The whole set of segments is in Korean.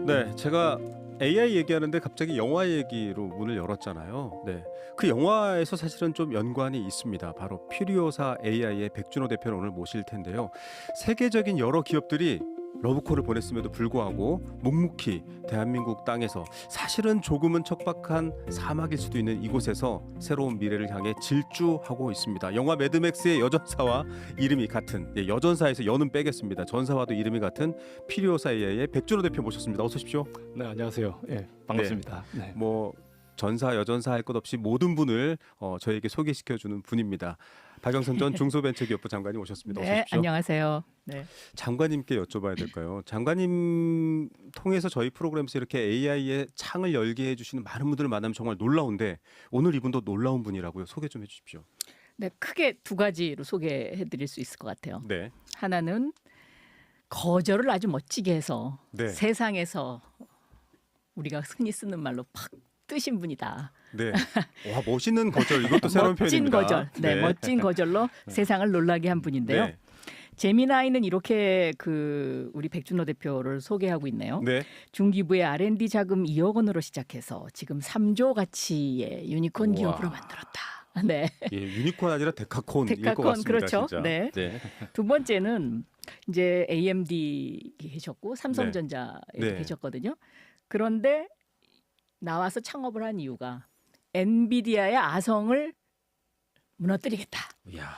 네, 제가 AI 얘기하는데 갑자기 영화 얘기로 문을 열었잖아요. 네, 그 영화에서 사실은 좀 연관이 있습니다. 바로 퓨리오사 AI의 백준호 대표를 오늘 모실 텐데요. 세계적인 여러 기업들이 러브콜을 보냈음에도 불구하고 묵묵히 대한민국 땅에서 사실은 조금은 척박한 사막일 수도 있는 이곳에서 새로운 미래를 향해 질주하고 있습니다. 영화 매드맥스의 여전사와 이름이 같은, 여전사에서 여는 빼겠습니다. 전사와도 이름이 같은 퓨리오사 AI의 백준호 대표 모셨습니다. 어서 오십시오. 네, 안녕하세요. 예, 반갑습니다. 네. 뭐 전사 여전사 할 것 없이 모든 분을 저에게 소개시켜주는 분입니다. 박영선 전 중소벤처기업부 장관님 오셨습니다. 어서 네, 오십시오. 안녕하세요. 네. 장관님께 여쭤봐야 될까요? 장관님 통해서 저희 프로그램에서 이렇게 AI의 창을 열게 해주시는 많은 분들을 만나면 정말 놀라운데 오늘 이분도 놀라운 분이라고요. 소개 좀 해주십시오. 네, 크게 두 가지로 소개해 드릴 수 있을 것 같아요. 네. 하나는 거절을 아주 멋지게 해서 네. 세상에서 우리가 흔히 쓰는 말로 팍 뜨신 분이다. 네. 와, 멋있는 거절. 이것도 새로운 멋진 표현입니다. 거절. 네, 멋진 거절로 세상을 놀라게 한 분인데요. 네. 재미나이는 이렇게 우리 백준호 대표를 소개하고 있네요. 네. 중기부의 R&D 자금 2억 원으로 시작해서 지금 3조 가치의 유니콘 우와. 기업으로 만들었다. 네. 예, 유니콘 아니라 데카콘일 것 데카콘, 같습니다. 그렇죠. 진짜. 네. 두 번째는 이제 AMD 계셨고 삼성전자에 네. 계셨거든요. 그런데 나와서 창업을 한 이유가 엔비디아의 아성을 무너뜨리겠다. 이야.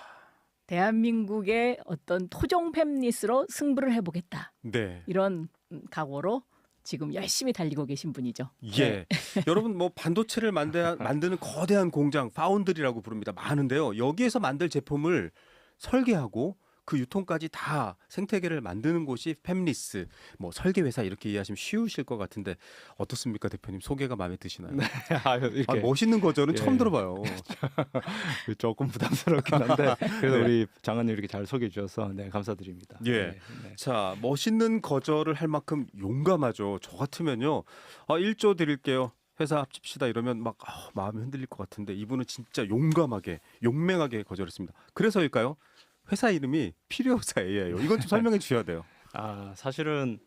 대한민국의 어떤 토종 팹리스로 승부를 해보겠다. 네. 이런 각오로 지금 열심히 달리고 계신 분이죠. 예. 여러분 뭐 반도체를 만드는 거대한 공장 파운드리라고 부릅니다. 많은데요. 여기에서 만들 제품을 설계하고 그 유통까지 다 생태계를 만드는 곳이 팹리스. 뭐 설계 회사 이렇게 이해하시면 쉬우실 것 같은데 어떻습니까, 대표님? 소개가 마음에 드시나요? 네, 이렇게 멋있는 거절은 예. 처음 들어봐요. 조금 부담스럽긴 한데 그래도 네. 우리 장관님 이렇게 잘 소개해 주셔서 네, 감사드립니다. 예. 네, 네. 자, 멋있는 거절을 할 만큼 용감하죠. 저 같으면요. 1조 드릴게요. 회사 합칩시다 이러면 막 마음이 흔들릴 것 같은데 이분은 진짜 용감하게 용맹하게 거절했습니다. 그래서일까요? 회사 이름이 퓨리오사 AI예요. 이건 좀 설명해 주셔야 돼요. 사실은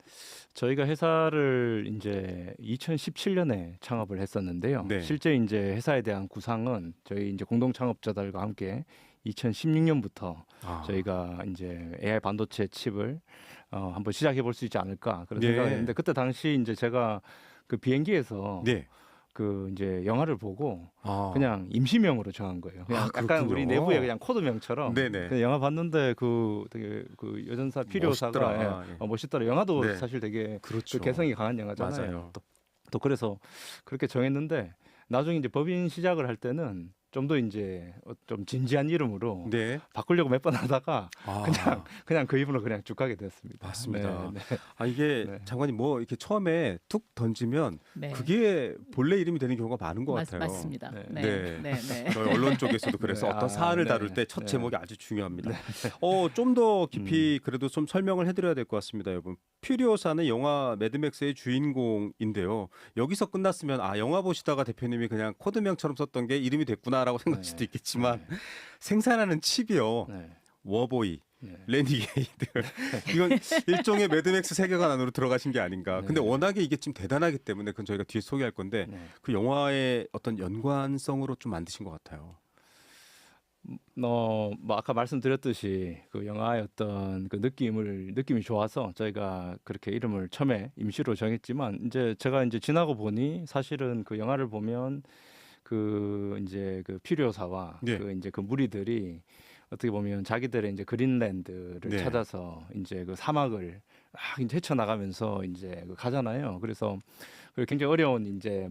저희가 회사를 이제 2017년에 창업을 했었는데요. 네. 실제 이제 회사에 대한 구상은 저희 이제 공동 창업자들과 함께 2016년부터 저희가 이제 AI 반도체 칩을 한번 시작해 볼 수 있지 않을까 그런 네. 생각을 했는데 그때 당시 이제 제가 그 비행기에서 네. 그 이제 영화를 보고 아. 그냥 임시명으로 정한 거예요. 그냥 약간 그렇군요. 우리 내부에 그냥 코드명처럼. 네네. 그냥 영화 봤는데 그 되게 그 여전사 퓨리오사가 멋있더라. 예. 멋있더라. 영화도 네. 사실 되게 그렇죠. 그 개성이 강한 영화잖아요. 맞아요. 또 그래서 그렇게 정했는데 나중에 이제 법인 시작을 할 때는 좀 더 이제 좀 진지한 이름으로 네. 바꾸려고 몇 번 하다가 아. 그냥 그 이름으로 그냥 쭉 가게 됐습니다. 맞습니다. 네, 이게 네. 장관님 뭐 이렇게 처음에 툭 던지면 네. 그게 본래 이름이 되는 경우가 많은 것 같아요. 맞습니다. 네. 네. 네. 네. 네. 저희 언론 쪽에서도 그래서 네. 어떤 사안을 네. 다룰 때 첫 네. 제목이 아주 중요합니다. 좀 더 깊이 그래도 좀 설명을 해드려야 될 것 같습니다, 여러분. 퓨리오사는 영화 매드맥스의 주인공인데요. 여기서 끝났으면 영화 보시다가 대표님이 그냥 코드명처럼 썼던 게 이름이 됐구나라고 생각할 수도 있겠지만 생산하는 칩이요. 네. 워보이, 네. 레니게이드 이건 일종의 매드맥스 세계관 안으로 들어가신 게 아닌가. 네. 근데 워낙에 이게 좀 대단하기 때문에 그건 저희가 뒤에 소개할 건데 네. 그 영화의 어떤 연관성으로 좀 만드신 것 같아요. 뭐 아까 말씀드렸듯이 그 영화의 어떤 그 느낌이 좋아서 저희가 그렇게 이름을 처음에 임시로 정했지만 이제 제가 이제 지나고 보니 사실은 그 영화를 보면 그 이제 그 퓨리오사와 네. 그 이제 그 무리들이 어떻게 보면 자기들의 이제 그린랜드를 네. 찾아서 이제 그 사막을 이제 헤쳐나가면서 이제 그 가잖아요. 그래서 그 굉장히 어려운 이제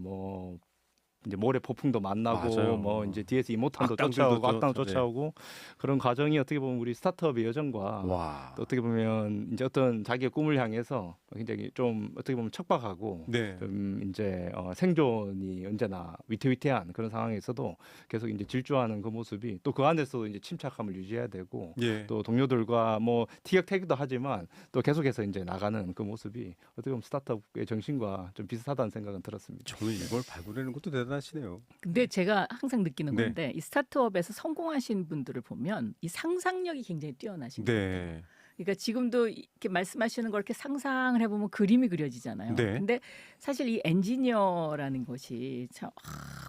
이제 모래 폭풍도 만나고 맞아요. 뭐 이제 뒤에서 이모탄도 악당들도 쫓아오고 악당 네. 쫓아오고 그런 과정이 어떻게 보면 우리 스타트업의 여정과 와. 또 어떻게 보면 이제 어떤 자기의 꿈을 향해서 굉장히 좀 어떻게 보면 척박하고 네. 좀 이제 생존이 언제나 위태위태한 그런 상황에서도 계속 이제 질주하는 그 모습이 또 그 안에서도 이제 침착함을 유지해야 되고 예. 또 동료들과 뭐 티격태격도 하지만 또 계속해서 이제 나가는 그 모습이 어떻게 보면 스타트업의 정신과 좀 비슷하다는 생각은 들었습니다. 저는 이걸 발굴하는 것도 대단하시네요. 근데 제가 항상 느끼는 네. 건데 이 스타트업에서 성공하신 분들을 보면 이 상상력이 굉장히 뛰어나신 것 같아요. 네. 그러니까 지금도 이렇게 말씀하시는 걸 이렇게 상상을 해보면 그림이 그려지잖아요. 네. 근데 사실 이 엔지니어라는 것이 참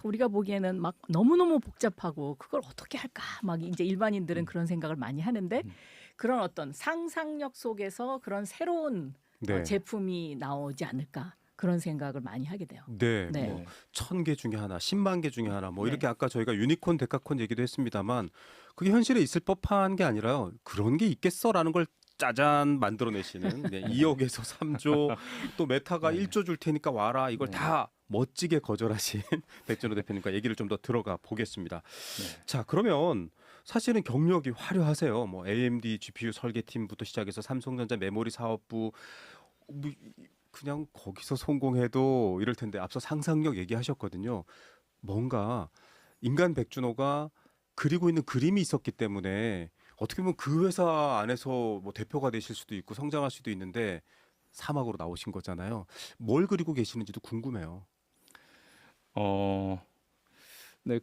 우리가 보기에는 막 너무너무 복잡하고 그걸 어떻게 할까 막 이제 일반인들은 그런 생각을 많이 하는데 그런 어떤 상상력 속에서 그런 새로운 네. 제품이 나오지 않을까 그런 생각을 많이 하게 돼요. 네, 네. 뭐 1000개 중에 하나, 10만 개 중에 하나, 뭐 네. 이렇게 아까 저희가 유니콘, 데카콘 얘기도 했습니다만 그게 현실에 있을 법한 게 아니라요. 그런 게 있겠어라는 걸 짜잔 만들어내시는 2억에서 3조, 또 메타가 네. 1조 줄 테니까 와라. 이걸 네. 다 멋지게 거절하신 백준호 대표님과 얘기를 좀 더 들어가 보겠습니다. 네. 자, 그러면 사실은 경력이 화려하세요. 뭐 AMD GPU 설계팀부터 시작해서 삼성전자 메모리 사업부, 뭐 그냥 거기서 성공해도 이럴 텐데 앞서 상상력 얘기하셨거든요. 뭔가 인간 백준호가 그리고 있는 그림이 있었기 때문에 어떻게 보면 그 회사 안에서 뭐 대표가 되실 수도 있고 성장할 수도 있는데 사막으로 나오신 거잖아요. 뭘 그리고 계시는지도 궁금해요. 네,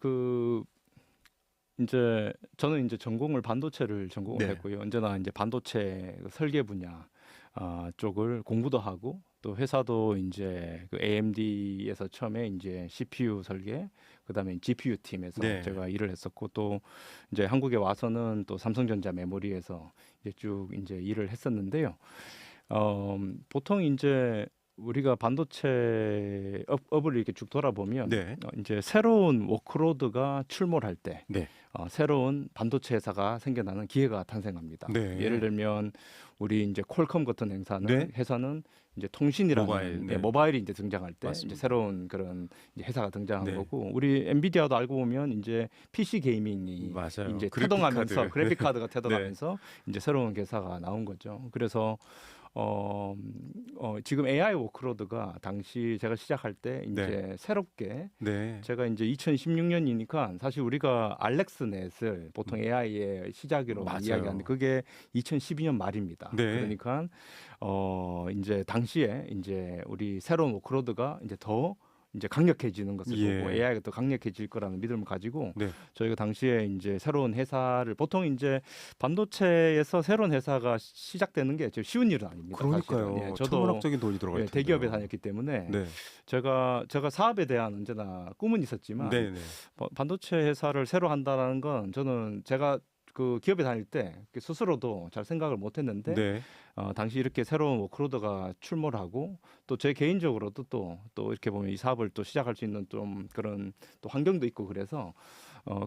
이제 저는 이제 전공을 반도체를 전공을 네. 했고요. 언제나 이제 반도체 그 설계 분야 쪽을 공부도 하고 또 회사도 이제 그 AMD에서 처음에 이제 CPU 설계, 그다음에 GPU 팀에서 네. 제가 일을 했었고 또 이제 한국에 와서는 또 삼성전자 메모리에서 이제 쭉 이제 일을 했었는데요. 보통 이제 우리가 반도체 업을 이렇게 쭉 돌아보면 네. 이제 새로운 워크로드가 출몰할 때 네. 새로운 반도체 회사가 생겨나는 기회가 탄생합니다. 네. 예를 들면 우리 이제 퀄컴 같은 네. 회사는 이제 통신이라는 모바일, 네. 모바일이 이제 등장할 때 맞습니다. 이제 새로운 그런 이제 회사가 등장한 네. 거고 우리 엔비디아도 알고 보면 이제 PC 게이밍이 맞아요. 이제 그래픽 태동하면서 카드. 그래픽 카드가 태동하면서 이제 새로운 회사가 나온 거죠. 그래서 지금 AI 워크로드가 당시 제가 시작할 때 이제 새롭게 네. 제가 이제 2016년이니까 사실 우리가 알렉스넷을 보통 AI의 시작으로 맞아요. 이야기하는데 그게 2012년 말입니다. 네. 그러니까 이제 당시에 이제 우리 새로운 워크로드가 이제 더 이제 강력해지는 것을 예. 보고 AI가 더 강력해질 거라는 믿음을 가지고 네. 저희가 당시에 이제 새로운 회사를 보통 이제 반도체에서 새로운 회사가 시작되는 게 쉬운 일은 아닙니다. 그러니까요. 사실은. 예, 저도 천문학적인 돈이 들어갈 텐데. 대기업에 다녔기 때문에 네. 제가 사업에 대한 언제나 꿈은 있었지만 네, 네. 반도체 회사를 새로 한다는 건 저는 제가 그 기업에 다닐 때 스스로도 잘 생각을 못했는데 네. 당시 이렇게 새로운 워크로드가 출몰하고 또 제 개인적으로도 또 이렇게 보면 이 사업을 또 시작할 수 있는 좀 그런 또 환경도 있고 그래서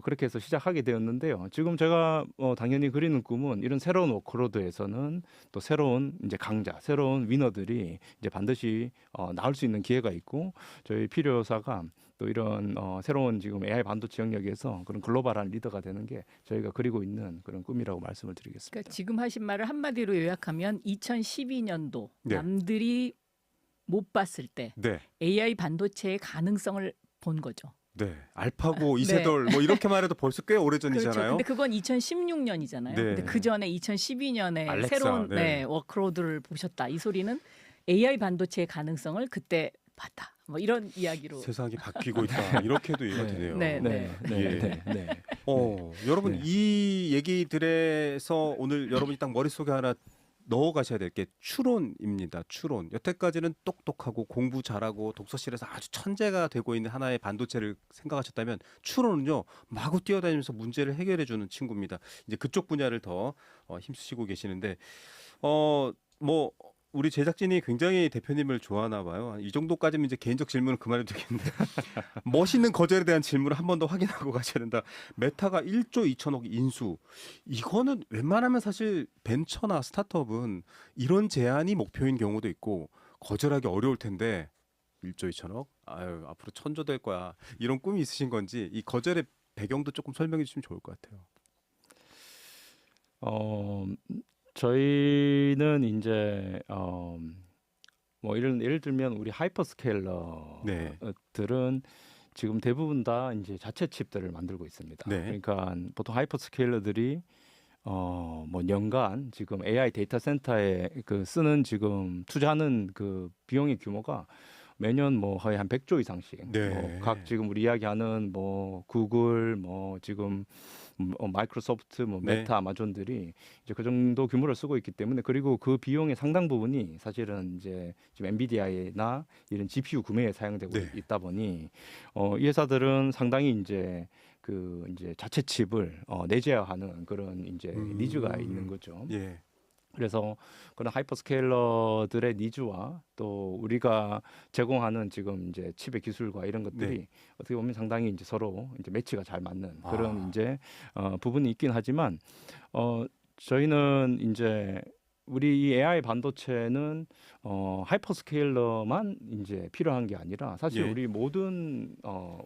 그렇게 해서 시작하게 되었는데요. 지금 제가 당연히 그리는 꿈은 이런 새로운 워크로드에서는 또 새로운 이제 강자, 새로운 위너들이 이제 반드시 나올 수 있는 기회가 있고 저희 필요사가 또 이런 새로운 지금 AI 반도체 영역에서 그런 글로벌한 리더가 되는 게 저희가 그리고 있는 그런 꿈이라고 말씀을 드리겠습니다. 그러니까 지금 하신 말을 한마디로 요약하면 2012년도 네. 남들이 못 봤을 때 네. AI 반도체의 가능성을 본 거죠. 네. 알파고, 이세돌 뭐 이렇게 말해도 벌써 꽤 오래 그렇죠. 전이잖아요. 근데 그건 2016년이잖아요. 네. 근데 그 전에 2012년에 알렉사, 새로운 네. 워크로드를 보셨다. 이 소리는 AI 반도체의 가능성을 그때 봤다. 뭐 이런 이야기로. 세상이 바뀌고 있다. 이렇게도 이해가 네. 되네요. 네, 예. 네. 여러분 네. 이 얘기들에서 오늘 여러분이 딱 머릿속에 하나 넣어 가셔야 될 게 추론입니다. 추론. 여태까지는 똑똑하고 공부 잘하고 독서실에서 아주 천재가 되고 있는 하나의 반도체를 생각하셨다면 추론은요. 마구 뛰어다니면서 문제를 해결해 주는 친구입니다. 이제 그쪽 분야를 더 힘쓰시고 계시는데 뭐 우리 제작진이 굉장히 대표님을 좋아하나 봐요. 이 정도까지면 이제 개인적 질문은 그만해도 되겠는데 멋있는 거절에 대한 질문을 한 번 더 확인하고 가셔야 된다. 메타가 1조 2천억 인수. 이거는 웬만하면 사실 벤처나 스타트업은 이런 제안이 목표인 경우도 있고 거절하기 어려울 텐데 1조 2천억? 아유, 앞으로 천조 될 거야. 이런 꿈이 있으신 건지 이 거절의 배경도 조금 설명해 주시면 좋을 것 같아요. 저희는 이제 뭐 예를 들면 우리 네. 하이퍼스케일러들은 지금 대부분 다 이제 자체 칩들을 만들고 있습니다. 네. 그러니까 보통 하이퍼스케일러들이 뭐 연간 지금 AI 데이터 센터에 그 쓰는 지금 투자하는 그 비용의 규모가 매년 뭐 거의 한 100조 이상씩 네. 각 지금 우리 이야기하는 뭐 구글 뭐 지금 마이크로소프트, 뭐 네. 메타, 아마존들이 이제 그 정도 규모를 쓰고 있기 때문에 그리고 그 비용의 상당 부분이 사실은 이제 지금 엔비디아나 이런 GPU 구매에 사용되고 네. 있다 보니 이 회사들은 상당히 이제 이제 자체 칩을 내재화하는 그런 이제 니즈가 있는 거죠. 예. 그래서 그런 하이퍼스케일러들의 니즈와 또 우리가 제공하는 지금 이제 칩의 기술과 이런 것들이 네. 어떻게 보면 상당히 이제 서로 이제 매치가 잘 맞는 그런 아. 이제 부분이 있긴 하지만 저희는 이제 우리 이 AI 반도체는 하이퍼스케일러만 이제 필요한 게 아니라 사실 예. 우리 모든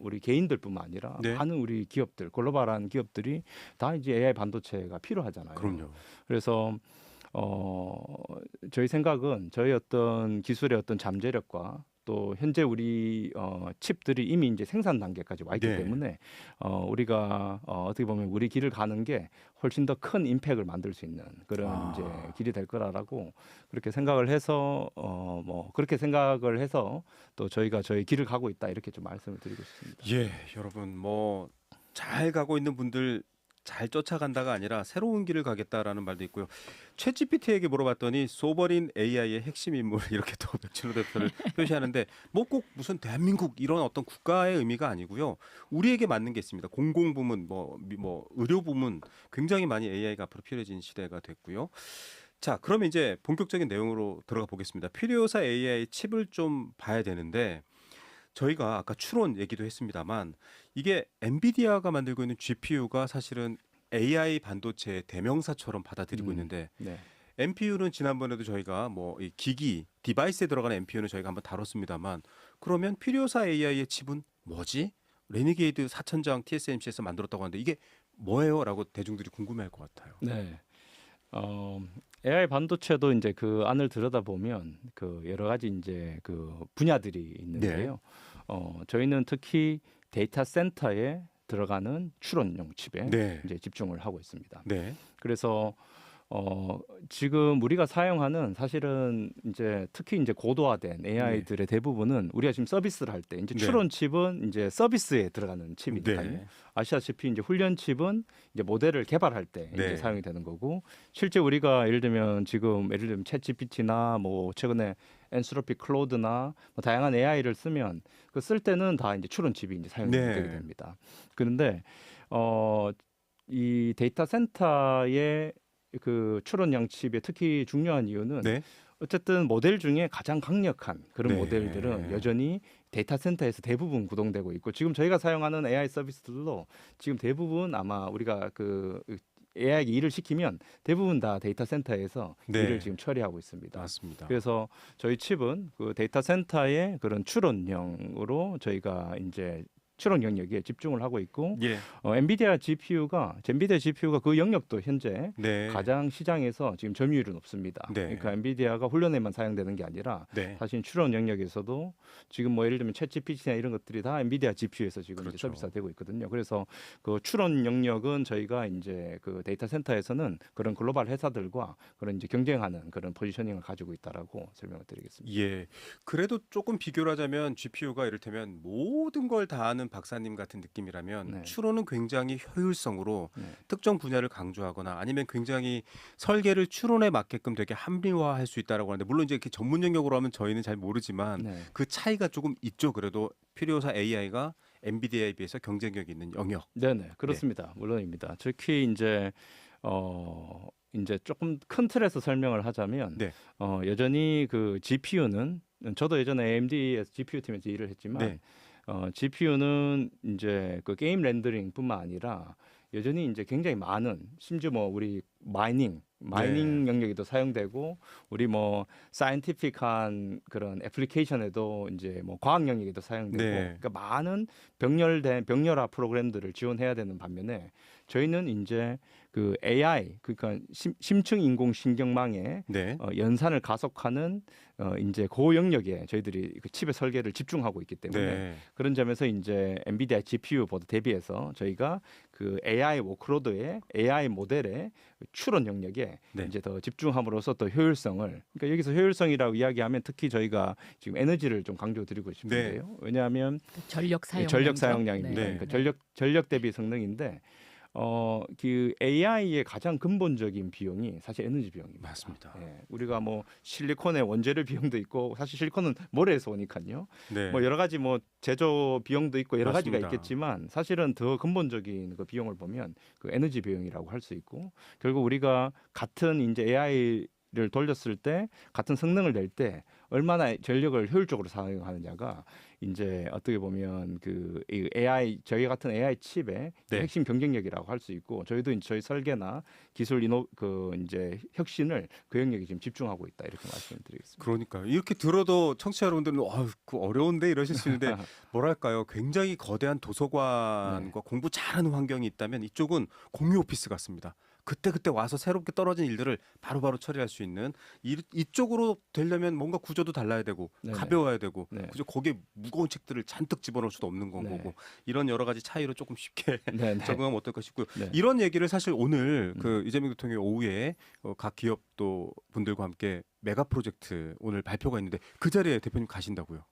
우리 개인들뿐만 아니라 네. 많은 우리 기업들, 글로벌한 기업들이 다 이제 AI 반도체가 필요하잖아요. 그럼요. 그래서 저희 생각은 저희 어떤 기술의 어떤 잠재력과 또 현재 우리 칩들이 이미 이제 생산 단계까지 와 있기 네. 때문에 우리가 어떻게 보면 우리 길을 가는 게 훨씬 더 큰 임팩을 만들 수 있는 그런 이제 길이 될 거라고 그렇게 생각을 해서 뭐 그렇게 생각을 해서 또 저희가 저희 길을 가고 있다 이렇게 좀 말씀을 드리고 싶습니다. 예, 여러분 뭐 잘 가고 있는 분들 잘 쫓아간다가 아니라 새로운 길을 가겠다라는 말도 있고요. 챗GPT에게 물어봤더니 소버린 AI의 핵심 인물 이렇게 또 백준호 대표를 표시하는데 뭐 꼭 무슨 대한민국 이런 어떤 국가의 의미가 아니고요. 우리에게 맞는 게 있습니다. 공공 부문, 뭐 의료 부문 굉장히 많이 AI가 앞으로 필요해진 시대가 됐고요. 자, 그러면 이제 본격적인 내용으로 들어가 보겠습니다. 필요사 AI 칩을 좀 봐야 되는데 저희가 아까 추론 얘기도 했습니다만 이게 엔비디아가 만들고 있는 GPU가 사실은 AI 반도체의 대명사처럼 받아들이고 있는데 네. NPU는 지난번에도 저희가 뭐 이 기기 디바이스에 들어가는 NPU는 저희가 한번 다뤘습니다만 그러면 필요사 AI의 칩은 뭐지? 레니게이드 4000장 TSMC에서 만들었다고 하는데 이게 뭐예요? 라고 대중들이 궁금해할 것 같아요. 네. AI 반도체도 이제 그 안을 들여다보면 그 여러 가지 이제 그 분야들이 있는데요. 저희는 특히 데이터 센터에 들어가는 추론용 칩에 네. 이제 집중을 하고 있습니다. 네. 그래서 지금 우리가 사용하는 사실은 이제 특히 이제 고도화된 AI들의 대부분은 우리가 지금 서비스를 할 때 이제 네. 추론 칩은 이제 서비스에 들어가는 칩이니까요. 네. 아시다시피 이제 훈련 칩은 이제 모델을 개발할 때 네. 이제 사용이 되는 거고 실제 우리가 예를 들면 챗 GPT나 뭐 최근에 엔스로피 클로드나 뭐 다양한 AI를 쓰면 그 쓸 때는 다 이제 추론 칩이 이제 사용이 네. 되게 됩니다. 그런데 이 데이터 센터의 그 추론형 칩의 특히 중요한 이유는 네. 어쨌든 모델 중에 가장 강력한 그런 네. 모델들은 여전히 데이터 센터에서 대부분 구동되고 있고 지금 저희가 사용하는 AI 서비스들도 지금 대부분 아마 우리가 그 AI에게 일을 시키면 대부분 다 데이터 센터에서 네. 일을 지금 처리하고 있습니다. 맞습니다. 그래서 저희 칩은 그 데이터 센터의 그런 추론형으로 저희가 이제 추론 영역에 집중을 하고 있고 예. 엔비디아 GPU가 그 영역도 현재 네. 가장 시장에서 지금 점유율은 높습니다. 네. 그러니까 엔비디아가 훈련에만 사용되는 게 아니라 네. 사실 추론 영역에서도 지금 뭐 예를 들면 챗GPT나 이런 것들이 다 엔비디아 GPU에서 지금 그렇죠. 이제 서비스가 되고 있거든요. 그래서 그 추론 영역은 저희가 이제 그 데이터 센터에서는 그런 글로벌 회사들과 그런 이제 경쟁하는 그런 포지셔닝을 가지고 있다라고 설명을 드리겠습니다. 예. 그래도 조금 비교를 하자면 GPU가 이를테면 모든 걸 다 아는 박사님 같은 느낌이라면 네. 추론은 굉장히 효율성으로 네. 특정 분야를 강조하거나 아니면 굉장히 설계를 추론에 맞게끔 되게 합리화할 수 있다라고 하는데 물론 이제 이렇게 전문 영역으로 하면 저희는 잘 모르지만 네. 그 차이가 조금 있죠. 그래도 필요사 AI가 엔비디아에 비해서 경쟁력이 있는 영역. 네네 그렇습니다. 물론입니다. 특히 이제 이제 조금 큰 틀에서 설명을 하자면 네. 여전히 그 GPU는 저도 예전에 AMD에서 GPU 팀에서 일을 했지만 네. GPU는 이제 그 게임 렌더링뿐만 아니라 여전히 이제 굉장히 많은 심지어 뭐 우리 마이닝 네. 영역에도 사용되고 우리 뭐 사이언티픽한 그런 애플리케이션에도 이제 뭐 과학 영역에도 사용되고 네. 그러니까 많은 병렬화 프로그램들을 지원해야 되는 반면에 저희는 이제 그 AI 그러니까 심층 인공 신경망의 네. 연산을 가속하는 이제 그 영역에 저희들이 그 칩의 설계를 집중하고 있기 때문에 네. 그런 점에서 이제 엔비디아 GPU보다 대비해서 저희가 그 AI 워크로드의 AI 모델의 추론 영역에 네. 이제 더 집중함으로써 또 효율성을 그러니까 여기서 효율성이라고 이야기하면 특히 저희가 지금 에너지를 좀 강조드리고 싶은데요. 왜냐하면 전력 사용 전력 사용량입니다. 네. 그러니까 전력 대비 성능인데 그 AI의 가장 근본적인 비용이 사실 에너지 비용입니다. 맞습니다. 예, 우리가 뭐 실리콘의 원재료 비용도 있고 사실 실리콘은 모래에서 오니까요. 네. 뭐 여러 가지 뭐 제조 비용도 있고 여러 가지가 맞습니다. 있겠지만 사실은 더 근본적인 그 비용을 보면 그 에너지 비용이라고 할 수 있고 결국 우리가 같은 이제 AI를 돌렸을 때 같은 성능을 낼 때 얼마나 전력을 효율적으로 사용하느냐가 이제 어떻게 보면 이 AI 저희 같은 AI 칩의 네. 핵심 경쟁력이라고 할 수 있고 저희도 이제 저희 설계나 기술 이제 혁신을 그 영역에 지금 집중하고 있다 이렇게 말씀드리겠습니다. 그러니까 이렇게 들어도 청취자 여러분들은 그 어려운데 이러실 수 있는데 뭐랄까요? 굉장히 거대한 도서관과 공부 잘하는 환경이 있다면 이쪽은 공유 오피스 같습니다. 그때 와서 새롭게 떨어진 일들을 바로바로 처리할 수 있는 이쪽으로 되려면 뭔가 구조도 달라야 되고 네네. 가벼워야 되고 네. 그죠? 거기에 무거운 책들을 잔뜩 집어넣을 수도 없는 건 네. 거고 이런 여러 가지 차이로 조금 쉽게 네, 네. 적응하면 어떨까 싶고요. 네. 이런 얘기를 사실 오늘 그 이재명 대통령이 오후에 각 기업도 분들과 함께 메가 프로젝트 오늘 발표가 있는데 그 자리에 대표님 가신다고요?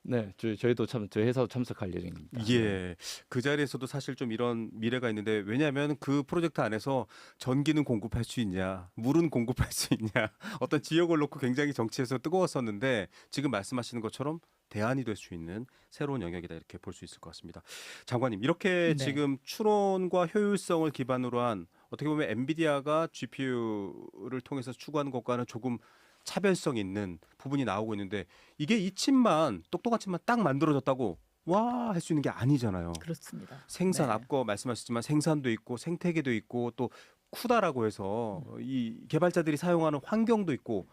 네, 저희도 저희 회사도 참석할 예정입니다. 예, 그 자리에서도 사실 좀 이런 미래가 있는데 왜냐하면 그 프로젝트 안에서 전기는 공급할 수 있냐, 물은 공급할 수 있냐, 어떤 지역을 놓고 굉장히 정치에서 뜨거웠었는데 지금 말씀하시는 것처럼 대안이 될 수 있는 새로운 영역이다 이렇게 볼 수 있을 것 같습니다. 장관님, 이렇게 네. 지금 추론과 효율성을 기반으로 한 어떻게 보면 엔비디아가 GPU를 통해서 추구하는 것과는 조금 차별성 있는 부분이 나오고 있는데 이게 이 칩만 똑똑한 칩만 딱 만들어졌다고 와 할 수 있는 게 아니잖아요. 그렇습니다. 생산 네. 앞거 말씀하셨지만 생산도 있고 생태계도 있고 또 쿠다라고 해서 이 개발자들이 사용하는 환경도 있고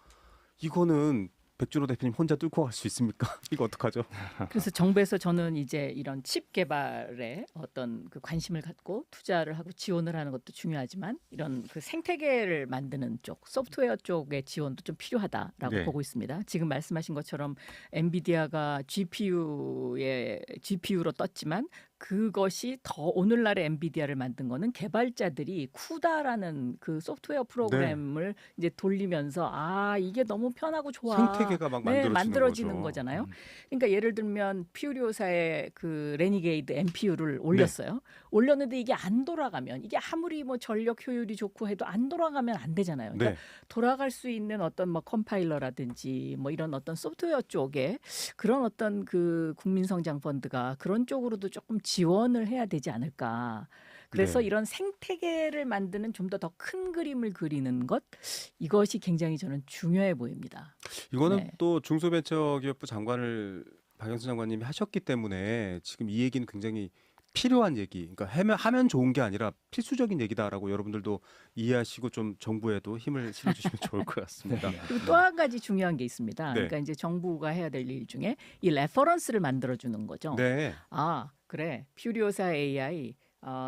이거는 백준호 대표님 혼자 뚫고 갈 수 있습니까? 이거 어떡하죠? 그래서 정부에서 저는 이제 이런 칩 개발에 어떤 그 관심을 갖고 투자를 하고 지원을 하는 것도 중요하지만 이런 그 생태계를 만드는 쪽, 소프트웨어 쪽의 지원도 좀 필요하다라고 네. 보고 있습니다. 지금 말씀하신 것처럼 엔비디아가 GPU로 떴지만 그것이 더 오늘날의 엔비디아를 만든 거는 개발자들이 쿠다라는 그 소프트웨어 프로그램을 이제 돌리면서 이게 너무 편하고 좋아. 생태계가 막 네, 만들어지는 만들어지는 거죠. 거잖아요. 그러니까 예를 들면 퓨리오사의 그 레니게이드 MPU를 올렸어요. 올렸는데 이게 안 돌아가면 이게 아무리 뭐 전력 효율이 좋고 해도 안 돌아가면 안 되잖아요. 그러니까 네. 돌아갈 수 있는 어떤 뭐 컴파일러라든지 뭐 이런 어떤 소프트웨어 쪽에 그런 어떤 그 국민성장펀드가 그런 쪽으로도 조금 지원을 해야 되지 않을까. 그래서 네. 이런 생태계를 만드는 좀 더 큰 그림을 그리는 것 이것이 굉장히 저는 중요해 보입니다. 이거는 네. 또 중소벤처기업부 장관을 박영수 장관님이 하셨기 때문에 지금 이 얘기는 굉장히 필요한 얘기, 그러니까 하면 좋은 게 아니라 필수적인 얘기다라고 여러분들도 이해하시고 좀 정부에도 힘을 실어주시면 좋을 것 같습니다. 그리고 또 한 가지 중요한 게 있습니다. 네. 그러니까 이제 정부가 해야 될 일 중에 이 레퍼런스를 만들어 주는 거죠. 네, 그래. 퓨리오사 AI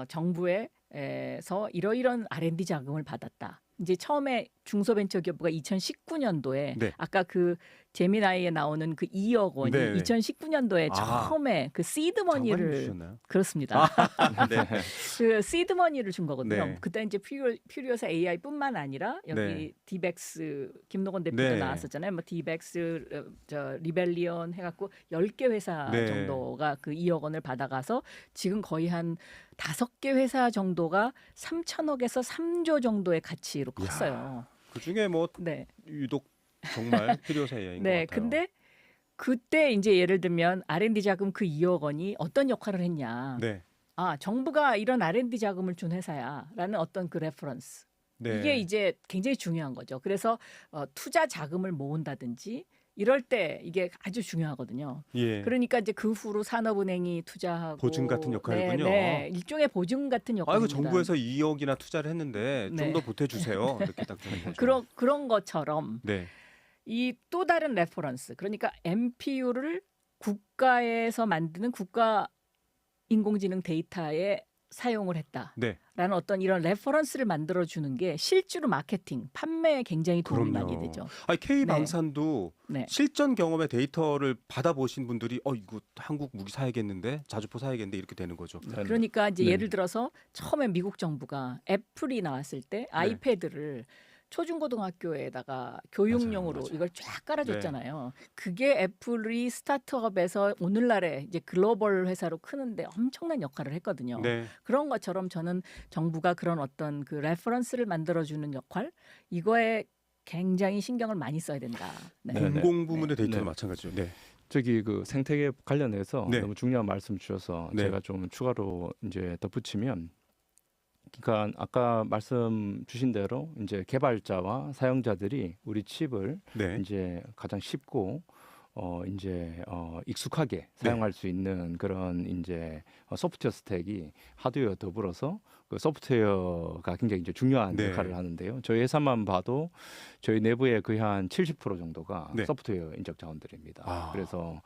정부에서 이러이런 R&D 자금을 받았다. 이제 처음에 중소벤처기업부가 2019년도에 네. 아까 그 제미나이에 나오는 그 2억 원이 네. 2019년도에 아. 처음에 그 시드 장관님 머니를 주셨나요? 그렇습니다. 네, 그 시드 머니를 준 거거든요. 네. 그때 이제 퓨리오사 AI뿐만 아니라 여기 네. 디백스 김노건 대표도 네. 나왔었잖아요. 뭐 디백스 리벨리온 해갖고 10개 회사 네. 정도가 그 2억 원을 받아가서 지금 거의 한 5개 회사 정도가 3천억에서 3조 정도의 가치로 이야. 컸어요. 그 중에 뭐 네. 유독 정말 필요사 이야기인 네. 것 같아요. 근데 그때 이제 예를 들면 R&D 자금 그 2억 원이 어떤 역할을 했냐. 네, 정부가 이런 R&D 자금을 준 회사야라는 어떤 그 레퍼런스. 네. 이게 이제 굉장히 중요한 거죠. 그래서 투자 자금을 모은다든지 이럴 때 이게 아주 중요하거든요. 예. 그러니까 이제 그 후로 산업은행이 투자하고 보증 같은 역할이군요. 네, 일종의 보증 같은 역할입니다. 정부에서 2억이나 투자를 했는데 좀 네. 더 보태주세요. 이렇게 딱 되는 거죠. 그런 것처럼 네, 이 또 다른 레퍼런스 그러니까 MPU를 국가에서 만드는 국가 인공지능 데이터에 사용을 했다. 네. 라는 어떤 이런 레퍼런스를 만들어 주는 게 실제로 마케팅, 판매에 굉장히 도움이 그럼요. 많이 되죠. 아니 K 방산도 네. 실전 경험의 데이터를 받아보신 분들이 이거 한국 무기 사야겠는데 자주포 사야겠는데 이렇게 되는 거죠. 네. 그러니까 이제 네. 예를 들어서 처음에 미국 정부가 애플이 나왔을 때 아이패드를 초중고등학교에다가 교육용으로 맞아요. 이걸 쫙 깔아줬잖아요. 그게 애플이 스타트업에서 오늘날의 이제 글로벌 회사로 크는데 엄청난 역할을 했거든요. 네. 그런 것처럼 저는 정부가 그런 어떤 그 레퍼런스를 만들어주는 역할 이거에 굉장히 신경을 많이 써야 된다. 네. 네. 공공 부문의 데이터도 네. 마찬가지죠. 네. 저기 그 생태계 관련해서 네. 너무 중요한 말씀 주셔서 네. 제가 좀 추가로 이제 덧붙이면, 그러니까 아까 말씀 주신 대로 이제 개발자와 사용자들이 우리 칩을 네. 이제 가장 쉽고 이제 익숙하게 사용할 수 있는 그런 이제 소프트웨어 스택이 하드웨어 더불어서 그 소프트웨어가 굉장히 이제 중요한 네. 역할을 하는데요. 저희 회사만 봐도 저희 내부의 거의 한 70% 정도가 네. 소프트웨어 인적 자원들입니다. 아. 그래서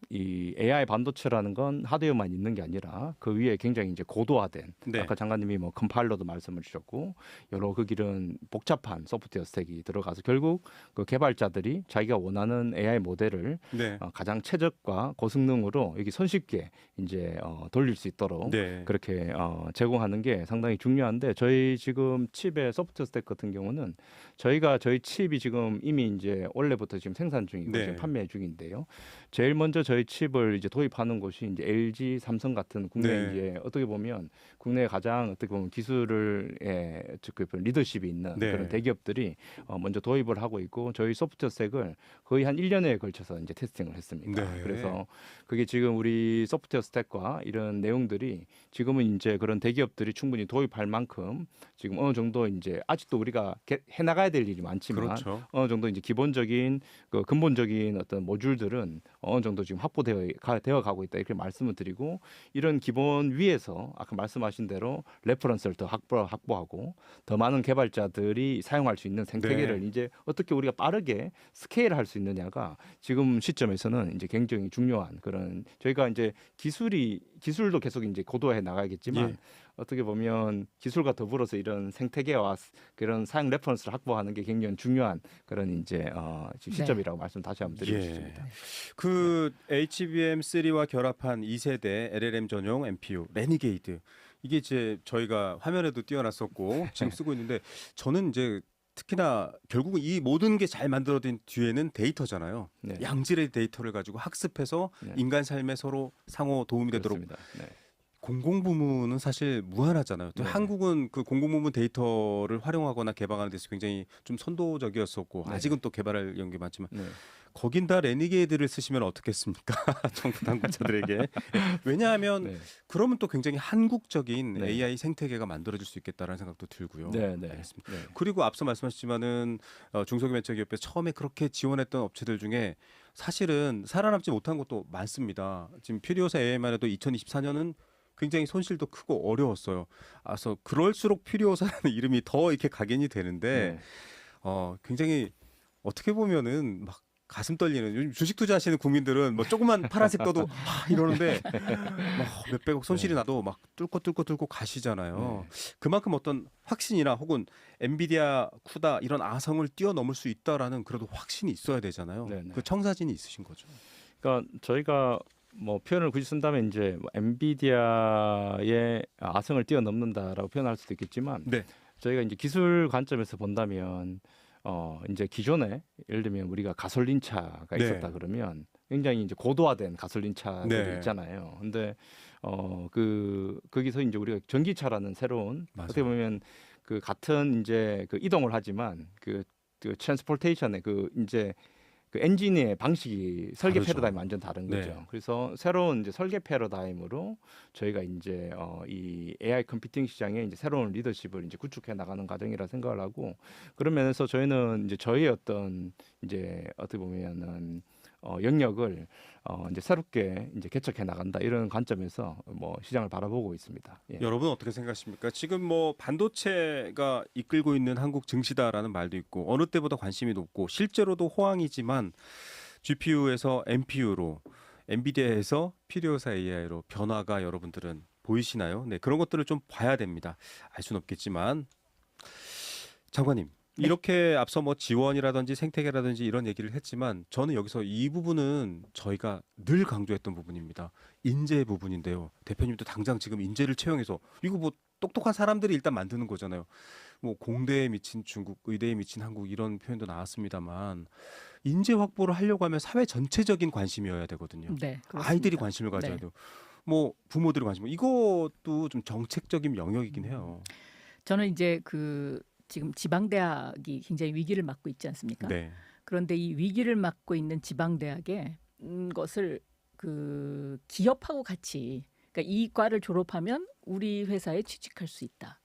이 AI 반도체라는 건 하드웨어만 있는 게 아니라 그 위에 굉장히 이제 고도화된, 네. 아까 장관님이 뭐 컴파일러도 말씀을 주셨고 여러 그 길은 복잡한 소프트웨어 스택이 들어가서 결국 그 개발자들이 자기가 원하는 AI 모델을 네. 가장 최적과 고성능으로 여기 손쉽게 이제 돌릴 수 있도록 네. 그렇게 제공하는 게 상당히 중요한데, 저희 지금 칩의 소프트웨어 스택 같은 경우는 저희 칩이 지금 이미 이제 원래부터 지금 생산 중이고 네. 지금 판매 중인데요. 제일 먼저 저희 칩을 이제 도입하는 곳이 이제 LG, 삼성 같은 국내 네. 이제 어떻게 보면 국내 가장 어떻게 보면 기술의 리더십이 있는 네. 그런 대기업들이 먼저 도입을 하고 있고, 저희 소프트웨어 스택을 거의 한 1년에 걸쳐서 이제 테스팅을 했습니다. 네. 그래서 그게 지금 우리 소프트웨어 스택과 이런 내용들이 지금은 이제 그런 대기업들이 충분히 도입할 만큼 지금 어느 정도 이제 아직도 우리가 해나가야 될 일이 많지만 그렇죠. 어느 정도 이제 기본적인 그 근본적인 어떤 모듈들은 어느 정도 지금 확보되어 가고 있다, 이렇게 말씀을 드리고, 이런 기본 위에서 아까 말씀하신 대로 레퍼런스를 더 확보하고 더 많은 개발자들이 사용할 수 있는 생태계를 네. 이제 어떻게 우리가 빠르게 스케일할 수 있느냐가 지금 시점에서는 이제 굉장히 중요한 그런, 저희가 이제 기술도 계속 이제 고도화해 나가겠지만 예. 어떻게 보면 기술과 더불어서 이런 생태계와 그런 사용 레퍼런스를 확보하는 게 굉장히 중요한 그런 이제 지금 네. 시점이라고 말씀 다시 한번 드리고 예. 싶습니다. 그 HBM3와 결합한 2세대 LLM 전용 NPU 레니게이드, 이게 이제 저희가 화면에도 띄워놨었고 지금 쓰고 있는데, 저는 이제 특히나 결국은 이 모든 게 잘 만들어진 뒤에는 데이터잖아요. 네. 양질의 데이터를 가지고 학습해서 네. 인간 삶에 서로 상호 도움이 되도록. 그렇습니다. 네. 공공부문은 사실 무한하잖아요. 또 네. 한국은 그 공공부문 데이터를 활용하거나 개방하는 데서 굉장히 좀 선도적이었었고 네. 아직은 또 개발할 연계 많지만, 네. 거긴 다 레니게이드를 쓰시면 어떻겠습니까? 정부 당국자들에게. 왜냐하면 네. 그러면 또 굉장히 한국적인 네. AI 생태계가 만들어질 수 있겠다라는 생각도 들고요. 네. 네. 알겠습니다. 네. 그리고 앞서 말씀하셨지만은 중소기업체 처음에 그렇게 지원했던 업체들 중에 사실은 살아남지 못한 것도 많습니다. 지금 퓨리오사 AI만 해도 2024년은 굉장히 손실도 크고 어려웠어요. 그래서 그럴수록 퓨리오사라는 이름이 더 이렇게 각인이 되는데, 네. 굉장히 어떻게 보면은 막 가슴 떨리는, 요즘 주식 투자하시는 국민들은 뭐 조그만 파란색 떠도 이러는데 막 몇백억 손실이 나도 막 뚫고 가시잖아요. 그만큼 어떤 확신이나 혹은 엔비디아, 쿠다 이런 아성을 뛰어넘을 수 있다라는 그래도 확신이 있어야 되잖아요. 네네. 그 청사진이 있으신 거죠. 그러니까 저희가 뭐 표현을 굳이 쓴다면 이제 뭐 엔비디아의 아성을 뛰어넘는다라고 표현할 수도 있겠지만, 네. 저희가 이제 기술 관점에서 본다면 이제 기존에 예를 들면 우리가 가솔린 차가 네. 있었다 그러면 굉장히 이제 고도화된 가솔린 차들이 네. 있잖아요. 근데 거기서 이제 우리가 전기차라는 새로운, 맞아요. 어떻게 보면 그 같은 이제 그 이동을 하지만 그 트랜스포테이션의 그 이제 그 엔진의 방식이 설계 다르죠. 패러다임이 완전 다른 거죠. 네. 그래서 새로운 이제 설계 패러다임으로 저희가 이제 이 AI 컴퓨팅 시장에 이제 새로운 리더십을 이제 구축해 나가는 과정이라 생각을 하고, 그런 면에서 저희는 이제 저희의 어떤 이제 어떻게 보면은 영역을 이제 새롭게 이제 개척해 나간다, 이런 관점에서 뭐 시장을 바라보고 있습니다. 예. 여러분 어떻게 생각하십니까? 지금 뭐 반도체가 이끌고 있는 한국 증시다라는 말도 있고 어느 때보다 관심이 높고 실제로도 호황이지만, GPU에서 NPU로, 엔비디아에서 퓨리오사 AI로 변화가 여러분들은 보이시나요? 네, 그런 것들을 좀 봐야 됩니다. 알 수는 없겠지만, 장관님. 이렇게 앞서 뭐 지원이라든지 생태계라든지 이런 얘기를 했지만, 저는 여기서 이 부분은 저희가 늘 강조했던 부분입니다. 인재 부분인데요. 대표님도 당장 지금 인재를 채용해서 이거 뭐 똑똑한 사람들이 일단 만드는 거잖아요. 뭐 공대에 미친 중국, 의대에 미친 한국 이런 표현도 나왔습니다만 인재 확보를 하려고 하면 사회 전체적인 관심이어야 되거든요. 네, 아이들이 그렇습니다. 관심을 가져야 네. 돼요. 뭐 부모들이 관심. 이것도 좀 정책적인 영역이긴 해요. 저는 이제 지금 지방대학이 굉장히 위기를 맞고 있지 않습니까? 네. 그런데 이 위기를 맞고 있는 지방대학에 것을 기업하고 같이 그러니까 이 과를 졸업하면 우리 회사에 취직할 수 있다.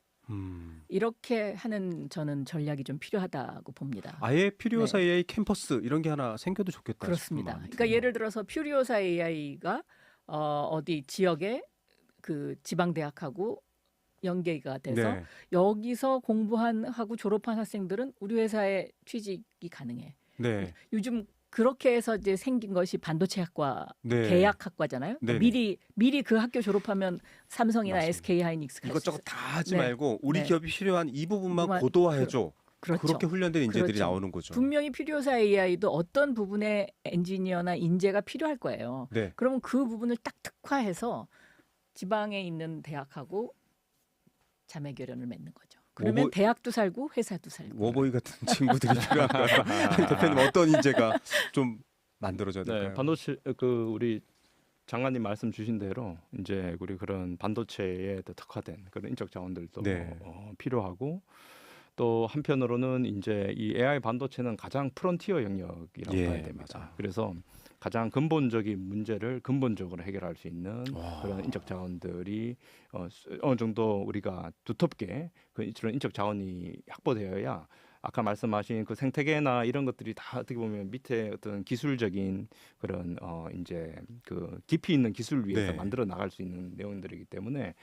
이렇게 하는 저는 전략이 좀 필요하다고 봅니다. 아예 퓨리오사 네. AI 캠퍼스 이런 게 하나 생겨도 좋겠다. 싶은 그렇습니다. 마음이 그러니까 드네요. 예를 들어서 퓨리오사 AI가 어디 지역에 지방대학하고 연계가 돼서 네. 여기서 하고 졸업한 학생들은 우리 회사에 취직이 가능해. 네. 요즘 그렇게 해서 이제 생긴 것이 반도체학과, 네. 계약학과잖아요. 그러니까 네네. 미리 그 학교 졸업하면 삼성이나 맞습니다. SK 하이닉스 이것저것 다 하지 네. 말고 우리 네. 기업이 필요한 이 부분만 부분만 고도화해 줘. 그렇죠. 그렇게 훈련된 인재들이 그렇죠. 나오는 거죠. 분명히 퓨리오사 AI도 어떤 부분에 엔지니어나 인재가 필요할 거예요. 네. 그러면 그 부분을 딱 특화해서 지방에 있는 대학하고 자매 결연을 맺는 거죠. 그러면 워버- 대학도 살고 회사도 살고. 워보이 같은 친구들이 필요한가요? 아니, 대표님 어떤 인재가 좀 만들어져야 될까요? 네, 반도체 우리 장관님 말씀 주신 대로 이제 우리 그런 반도체에 더 특화된 그런 인적 자원들도 네. 필요하고 또 한편으로는 이제 이 AI 반도체는 가장 프론티어 영역이라고 예, 봐야 됩니다. 맞아요. 그래서 가장 근본적인 문제를 근본적으로 해결할 수 있는 와. 그런 인적 자원들이 어느 정도 우리가 두텁게 그런 인적 자원이 확보되어야 아까 말씀하신 그 생태계나 이런 것들이 다 어떻게 보면 밑에 어떤 기술적인 그런 이제 그 깊이 있는 기술을 위해서 네. 만들어 나갈 수 있는 내용들이기 때문에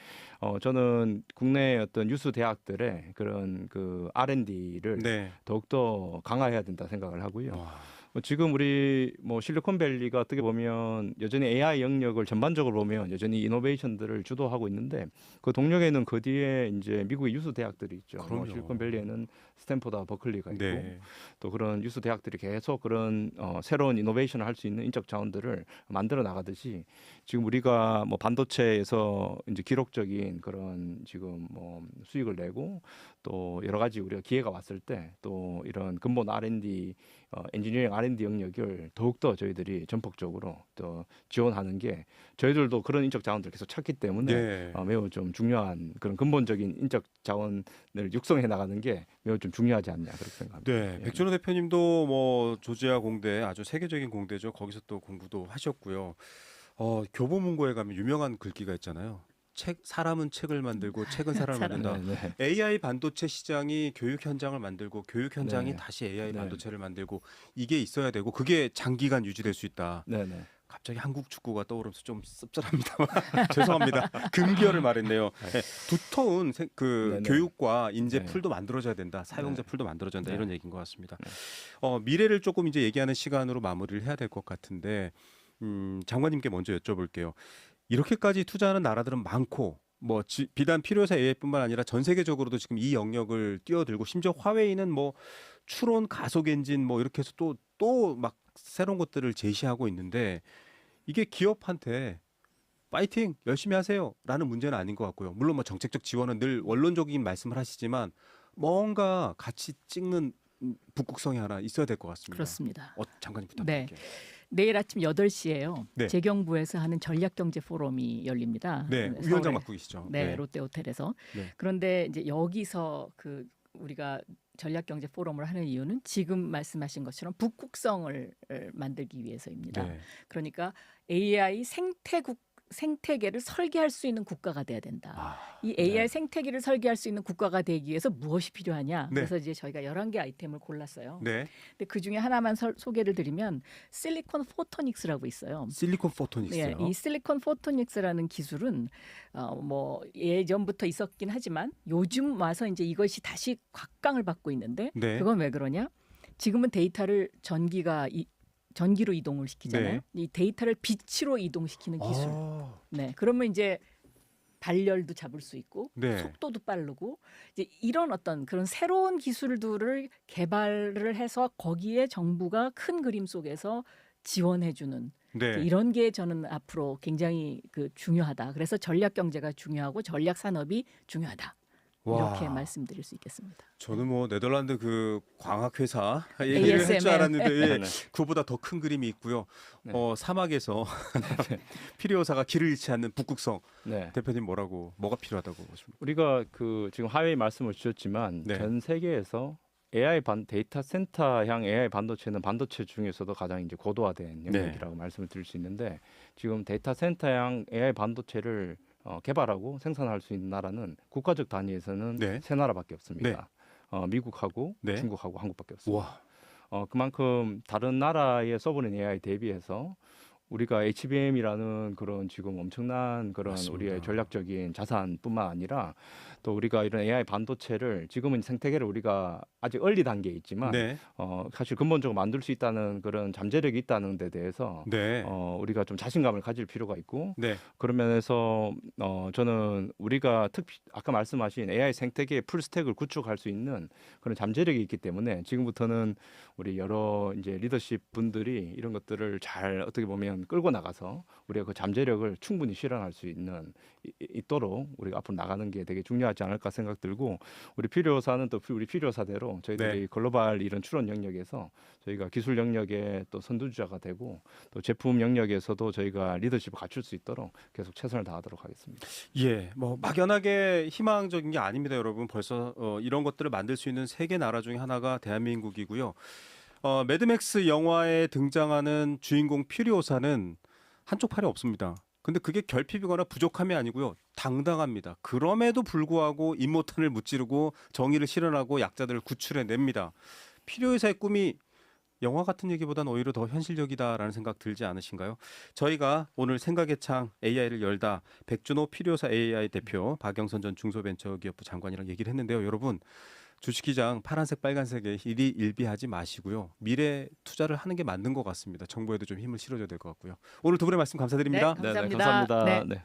저는 국내 어떤 유수 대학들의 그런 그 R&D를 네. 더욱더 강화해야 된다 생각을 하고요. 와. 지금 우리 뭐 실리콘밸리가 어떻게 보면 여전히 AI 영역을 전반적으로 보면 여전히 이노베이션들을 주도하고 있는데 그 동력에는 그 뒤에 이제 미국의 유수 대학들이 있죠. 뭐 그럼요. 실리콘밸리에는 스탠포드와 버클리가 있고 네. 또 그런 유수 대학들이 계속 그런 새로운 이노베이션을 할 수 있는 인적 자원들을 만들어 나가듯이 지금 우리가 뭐 반도체에서 이제 기록적인 그런 지금 뭐 수익을 내고 또 여러 가지 우리가 기회가 왔을 때 또 이런 근본 R&D 엔지니어링 R&D 영역을 더욱더 저희들이 전폭적으로 또 지원하는 게 저희들도 그런 인적 자원들을 계속 찾기 때문에 네. 매우 좀 중요한 그런 근본적인 인적 자원을 육성해 나가는 게 매우 좀 중요하지 않냐 그렇게 생각합니다. 네, 예. 백준호 대표님도 뭐 조지아 공대 아주 세계적인 공대죠. 거기서 또 공부도 하셨고요. 교보문고에 가면 유명한 글귀가 있잖아요. 사람은 책을 만들고 책은 사람을 사람. 만든다. 네, 네. AI 반도체 시장이 교육 현장을 만들고 교육 현장이 네. 다시 AI 네. 반도체를 만들고 이게 있어야 되고 그게 장기간 유지될 수 있다. 네, 네. 갑자기 한국 축구가 떠오르면서 좀 씁쓸합니다만 죄송합니다. 금기어를 말했네요. 네, 두터운 네네. 교육과 인재 네. 풀도 만들어져야 된다. 사용자 네. 풀도 만들어져야 된다. 네. 이런 얘기인 것 같습니다. 네. 미래를 조금 이제 얘기하는 시간으로 마무리를 해야 될 것 같은데 장관님께 먼저 여쭤볼게요. 이렇게까지 투자하는 나라들은 많고 뭐 비단 필요해서 AI뿐만 아니라 전 세계적으로도 지금 이 영역을 뛰어들고 심지어 화웨이는 뭐 추론 가속 엔진 뭐 이렇게 해서 또 막 새로운 것들을 제시하고 있는데 이게 기업한테 파이팅 열심히 하세요라는 문제는 아닌 것 같고요. 물론 뭐 정책적 지원은 늘 원론적인 말씀을 하시지만 뭔가 같이 찍는 북극성이 하나 있어야 될 것 같습니다. 그렇습니다. 장관님 부탁드릴게요. 내일 아침 8시에요. 네. 재경부에서 하는 전략경제 포럼이 열립니다. 네, 서울에. 위원장 맡고 계시죠. 네, 롯데호텔에서. 네. 그런데 이제 여기서 우리가 전략경제 포럼을 하는 이유는 지금 말씀하신 것처럼 북극성을 만들기 위해서입니다. 네. 그러니까 AI 생태계를 설계할 수 있는 국가가 돼야 된다. 아, 이 AI 네. 생태계를 설계할 수 있는 국가가 되기 위해서 무엇이 필요하냐? 네. 그래서 이제 저희가 11개 아이템을 골랐어요. 네. 근데 그 중에 하나만 소개를 드리면 실리콘 포토닉스라고 있어요. 실리콘 포토닉스요. 이 실리콘 포토닉스라는 기술은 뭐 예전부터 있었긴 하지만 요즘 와서 이제 이것이 다시 곽강을 받고 있는데 네. 그건 왜 그러냐? 지금은 데이터를 전기로 이동을 시키잖아요. 네. 이 데이터를 빛으로 이동시키는 기술. 아, 네, 그러면 이제 발열도 잡을 수 있고 네. 속도도 빠르고 이제 이런 어떤 그런 새로운 기술들을 개발을 해서 거기에 정부가 큰 그림 속에서 지원해주는 네. 이런 게 저는 앞으로 굉장히 그 중요하다. 그래서 전략 경제가 중요하고 전략 산업이 중요하다. 이렇게 와. 말씀드릴 수 있겠습니다. 저는 뭐 네덜란드 그 광학 회사 얘기를 할 줄 ASMR. 알았는데 예, 네. 그보다 더 큰 그림이 있고요. 네. 사막에서 필요사가 길을 잃지 않는 북극성. 네. 대표님 뭐가 필요하다고 보십니까? 우리가 그 지금 하회의 말씀을 주셨지만 네. 전 세계에서 데이터 센터형 AI 반도체는 반도체 중에서도 가장 이제 고도화된 네. 영역이라고 말씀을 드릴 수 있는데 지금 데이터 센터형 AI 반도체를 개발하고 생산할 수 있는 나라는 국가적 단위에서는 네. 세 나라밖에 없습니다. 미국하고 네. 중국하고 한국밖에 없습니다. 와. 그만큼 다른 나라의 소버린 AI 대비해서 우리가 HBM이라는 그런 지금 엄청난 그런 맞습니다. 우리의 전략적인 자산뿐만 아니라 또 우리가 이런 AI 반도체를 지금은 생태계를 우리가 아직 얼리 단계에 있지만 네. 사실 근본적으로 만들 수 있다는 그런 잠재력이 있다는 데 대해서 네. 우리가 좀 자신감을 가질 필요가 있고 네. 그런 면에서 저는 우리가 아까 말씀하신 AI 생태계의 풀스택을 구축할 수 있는 그런 잠재력이 있기 때문에 지금부터는 우리 여러 이제 리더십 분들이 이런 것들을 잘 어떻게 보면 끌고 나가서 우리가 그 잠재력을 충분히 실현할 수 있도록 우리가 앞으로 나가는 게 되게 중요하지 않을까 생각 들고 우리 필요사는 또 우리 필요사대로 저희들이 네. 글로벌 이런 추론 영역에서 저희가 기술 영역에 또 선두주자가 되고 또 제품 영역에서도 저희가 리더십을 갖출 수 있도록 계속 최선을 다하도록 하겠습니다. 예, 뭐 막연하게 희망적인 게 아닙니다, 여러분. 벌써 이런 것들을 만들 수 있는 세계 나라 중에 하나가 대한민국이고요. 매드맥스 영화에 등장하는 주인공 퓨리오사는 한쪽 팔이 없습니다. 근데 그게 결핍이거나 부족함이 아니고요. 당당합니다. 그럼에도 불구하고 임모탄을 무찌르고 정의를 실현하고 약자들을 구출해냅니다. 퓨리오사의 꿈이 영화 같은 얘기보단 오히려 더 현실적이다라는 생각 들지 않으신가요? 저희가 오늘 생각의 창 AI를 열다 백준호 필요사 AI 대표 박영선 전 중소벤처기업부 장관이랑 얘기를 했는데요. 여러분 주식시장 파란색 빨간색에 일희일비하지 마시고요. 미래 투자를 하는 게 맞는 것 같습니다. 정부에도 좀 힘을 실어줘야 될 것 같고요. 오늘 두 분의 말씀 감사드립니다. 네, 감사합니다. 감사합니다. 네. 네.